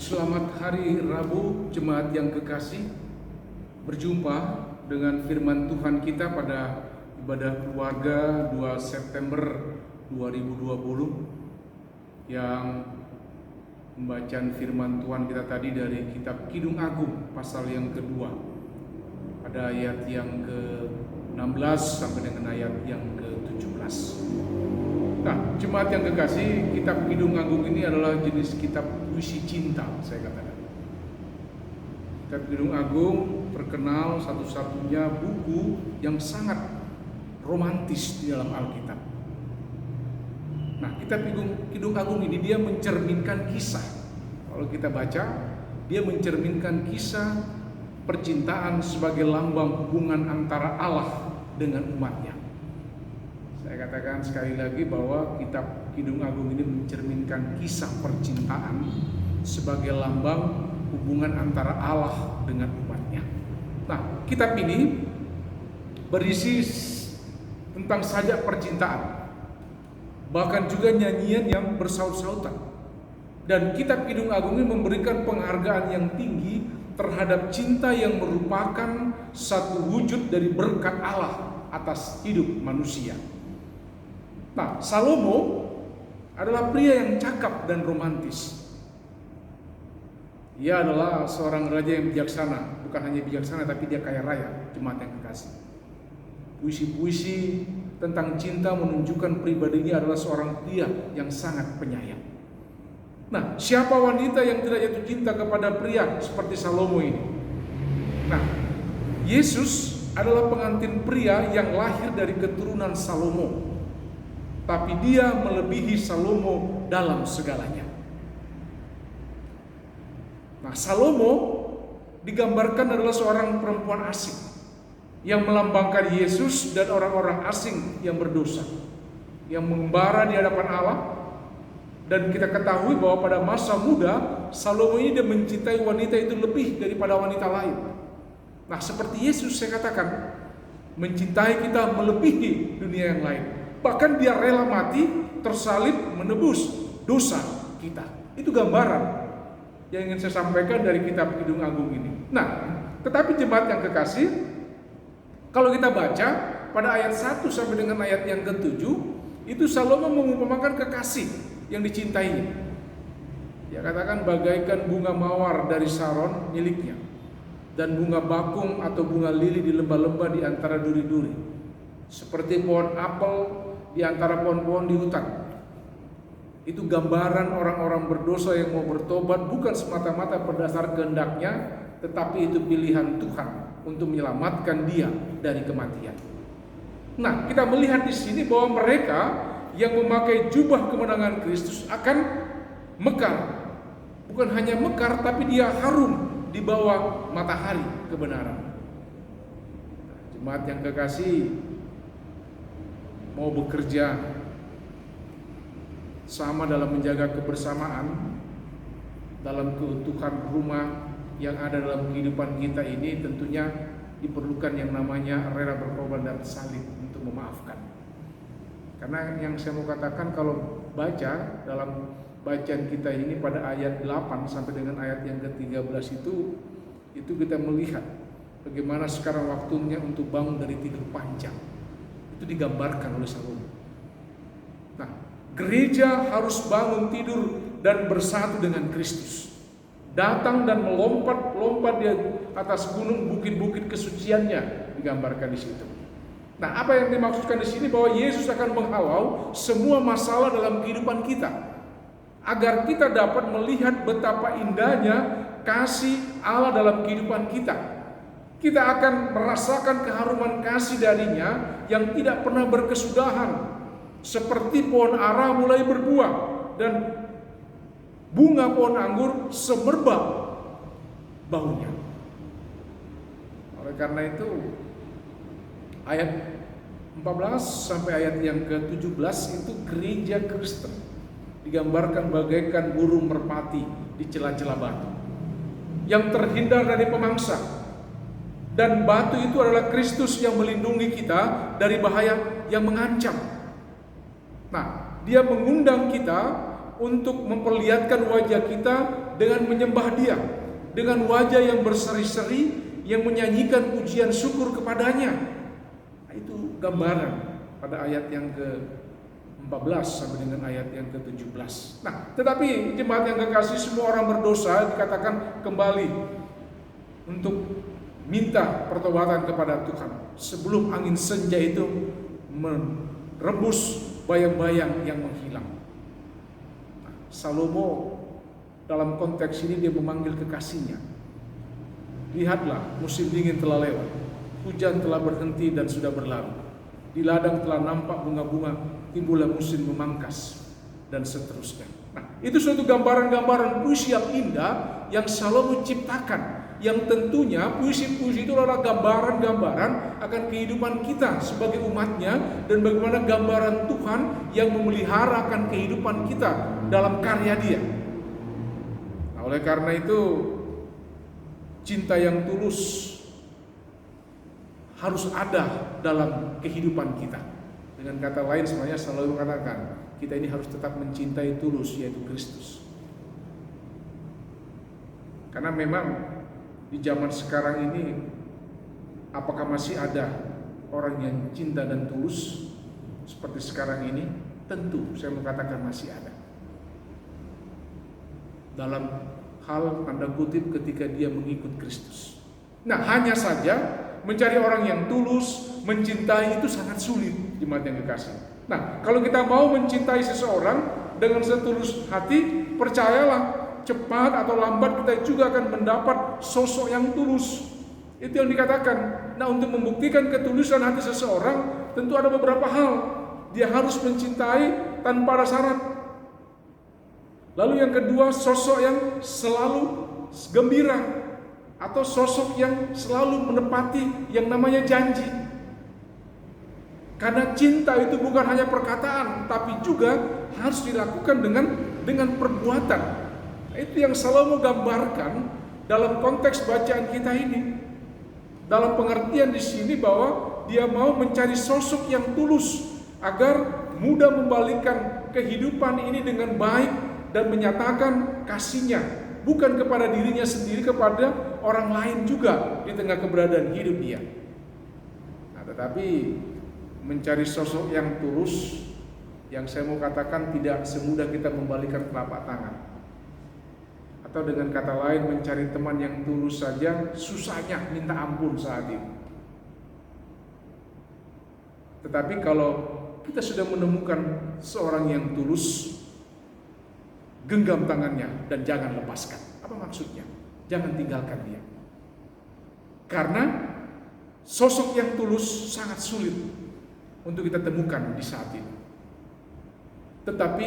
Selamat hari Rabu, jemaat yang kekasih. Berjumpa dengan firman Tuhan kita pada ibadah keluarga 2 September 2020 yang pembacaan firman Tuhan kita tadi dari kitab Kidung Agung pasal yang kedua pada ayat yang ke-16 sampai dengan ayat yang ke-17. Nah, jemaat yang kekasih, kitab Kidung Agung ini adalah jenis kitab puisi cinta, saya katakan. Kitab Kidung Agung terkenal satu-satunya buku yang sangat romantis di dalam Alkitab. Nah, kitab Kidung Agung ini dia mencerminkan kisah. Kalau kita baca, dia mencerminkan kisah percintaan sebagai lambang hubungan antara Allah dengan umatnya. Saya katakan sekali lagi bahwa kitab Kidung Agung ini mencerminkan kisah percintaan sebagai lambang hubungan antara Allah dengan umatnya. Nah, kitab ini berisi tentang sajak percintaan, bahkan juga nyanyian yang bersaut-sautan. Dan kitab Kidung Agung ini memberikan penghargaan yang tinggi terhadap cinta yang merupakan satu wujud dari berkat Allah atas hidup manusia. Nah, Salomo adalah pria yang cakap dan romantis. Ia adalah seorang raja yang bijaksana, bukan hanya bijaksana tapi dia kaya raya, jemaat yang kekasih. Puisi-puisi tentang cinta menunjukkan pribadinya adalah seorang pria yang sangat penyayang. Nah, siapa wanita yang tidak jatuh cinta kepada pria seperti Salomo ini? Nah, Yesus adalah pengantin pria yang lahir dari keturunan Salomo. Tapi dia melebihi Salomo dalam segalanya. Nah, Salomo digambarkan adalah seorang perempuan asing yang melambangkan Yesus dan orang-orang asing yang berdosa, yang mengembara di hadapan Allah. Dan kita ketahui bahwa pada masa muda Salomo ini dia mencintai wanita itu lebih daripada wanita lain. Nah, seperti Yesus saya katakan, mencintai kita melebihi dunia yang lain. Bahkan dia rela mati, tersalib, menebus dosa kita. Itu gambaran yang ingin saya sampaikan dari kitab Kidung Agung ini. Nah, tetapi jemaat yang kekasih, kalau kita baca pada ayat 1 sampai dengan ayat yang ke-7, itu Salomo mengumpamakan kekasih yang dicintainya. Dia katakan bagaikan bunga mawar dari Saron miliknya, dan bunga bakung atau bunga lili di lembah-lembah di antara duri-duri, seperti pohon apel di antara pohon-pohon di hutan. Itu gambaran orang-orang berdosa yang mau bertobat bukan semata-mata berdasar kehendaknya, tetapi itu pilihan Tuhan untuk menyelamatkan dia dari kematian. Nah, kita melihat di sini bahwa mereka yang memakai jubah kemenangan Kristus akan mekar. Bukan hanya mekar, tapi dia harum di bawah matahari kebenaran. Jemaat yang kekasih, mau bekerja sama dalam menjaga kebersamaan dalam keutuhan rumah yang ada dalam kehidupan kita ini, tentunya diperlukan yang namanya rela berkorban dan salib untuk memaafkan. Karena yang saya mau katakan, kalau baca dalam bacaan kita ini pada ayat 8 sampai dengan ayat yang ke-13 itu kita melihat bagaimana sekarang waktunya untuk bangun dari tidur panjang. Itu digambarkan oleh Salomo. Nah, gereja harus bangun tidur dan bersatu dengan Kristus. Datang dan melompat-lompat di atas gunung bukit-bukit kesuciannya, digambarkan di situ. Nah, apa yang dimaksudkan di sini bahwa Yesus akan menghalau semua masalah dalam kehidupan kita, agar kita dapat melihat betapa indahnya kasih Allah dalam kehidupan kita. Kita akan merasakan keharuman kasih darinya yang tidak pernah berkesudahan, seperti pohon ara mulai berbuah dan bunga pohon anggur semerbak baunya. Oleh karena itu, ayat 14 sampai ayat yang ke-17 itu gereja Kristen digambarkan bagaikan burung merpati di celah-celah batu yang terhindar dari pemangsa. Dan batu itu adalah Kristus yang melindungi kita dari bahaya yang mengancam. Nah, dia mengundang kita untuk memperlihatkan wajah kita dengan menyembah Dia, dengan wajah yang berseri-seri, yang menyanyikan pujian syukur kepadanya. Nah, itu gambaran pada ayat yang ke-14 sampai dengan ayat yang ke-17. Nah, tetapi jemaat yang kekasih, semua orang berdosa dikatakan kembali untuk minta pertobatan kepada Tuhan sebelum angin senja itu merebus bayang-bayang yang menghilang. Nah, Salomo dalam konteks ini dia memanggil kekasihnya. Lihatlah, musim dingin telah lewat, hujan telah berhenti dan sudah berlalu. Di ladang telah nampak bunga-bunga, timbullah musim memangkas, dan seterusnya. Nah, itu suatu gambaran-gambaran puisi yang indah yang Salomo ciptakan, yang tentunya puisi-puisi itu adalah gambaran-gambaran akan kehidupan kita sebagai umatnya, dan bagaimana gambaran Tuhan yang memelihara akan kehidupan kita dalam karya Dia. Nah, oleh karena itu, cinta yang tulus harus ada dalam kehidupan kita. Dengan kata lain, sebenarnya selalu mengatakan kita ini harus tetap mencintai tulus, yaitu Kristus. Karena memang di zaman sekarang ini, apakah masih ada orang yang cinta dan tulus seperti sekarang ini? Tentu saya mengatakan masih ada. Dalam hal tanda kutip ketika dia mengikut Kristus. Nah, hanya saja mencari orang yang tulus, mencintai itu sangat sulit, jemaat yang kekasih. Nah, kalau kita mau mencintai seseorang dengan setulus hati, percayalah, cepat atau lambat kita juga akan mendapat sosok yang tulus. Itu yang dikatakan. Nah, untuk membuktikan ketulusan hati seseorang, tentu ada beberapa hal. Dia harus mencintai tanpa ada syarat. Lalu yang kedua, sosok yang selalu gembira, atau sosok yang selalu menepati yang namanya janji. Karena cinta itu bukan hanya perkataan, tapi juga harus dilakukan dengan perbuatan. Nah, itu yang Salomo gambarkan dalam konteks bacaan kita ini. Dalam pengertian di sini bahwa dia mau mencari sosok yang tulus agar mudah membalikkan kehidupan ini dengan baik dan menyatakan kasihnya, bukan kepada dirinya sendiri, kepada orang lain juga di tengah keberadaan hidup dia. Nah, tetapi mencari sosok yang tulus, yang saya mau katakan tidak semudah kita membalikkan telapak tangan. Atau dengan kata lain, mencari teman yang tulus saja susahnya minta ampun saat ini. Tetapi kalau kita sudah menemukan seorang yang tulus, genggam tangannya dan jangan lepaskan. Apa maksudnya? Jangan tinggalkan dia. Karena sosok yang tulus sangat sulit untuk kita temukan di saat ini. Tetapi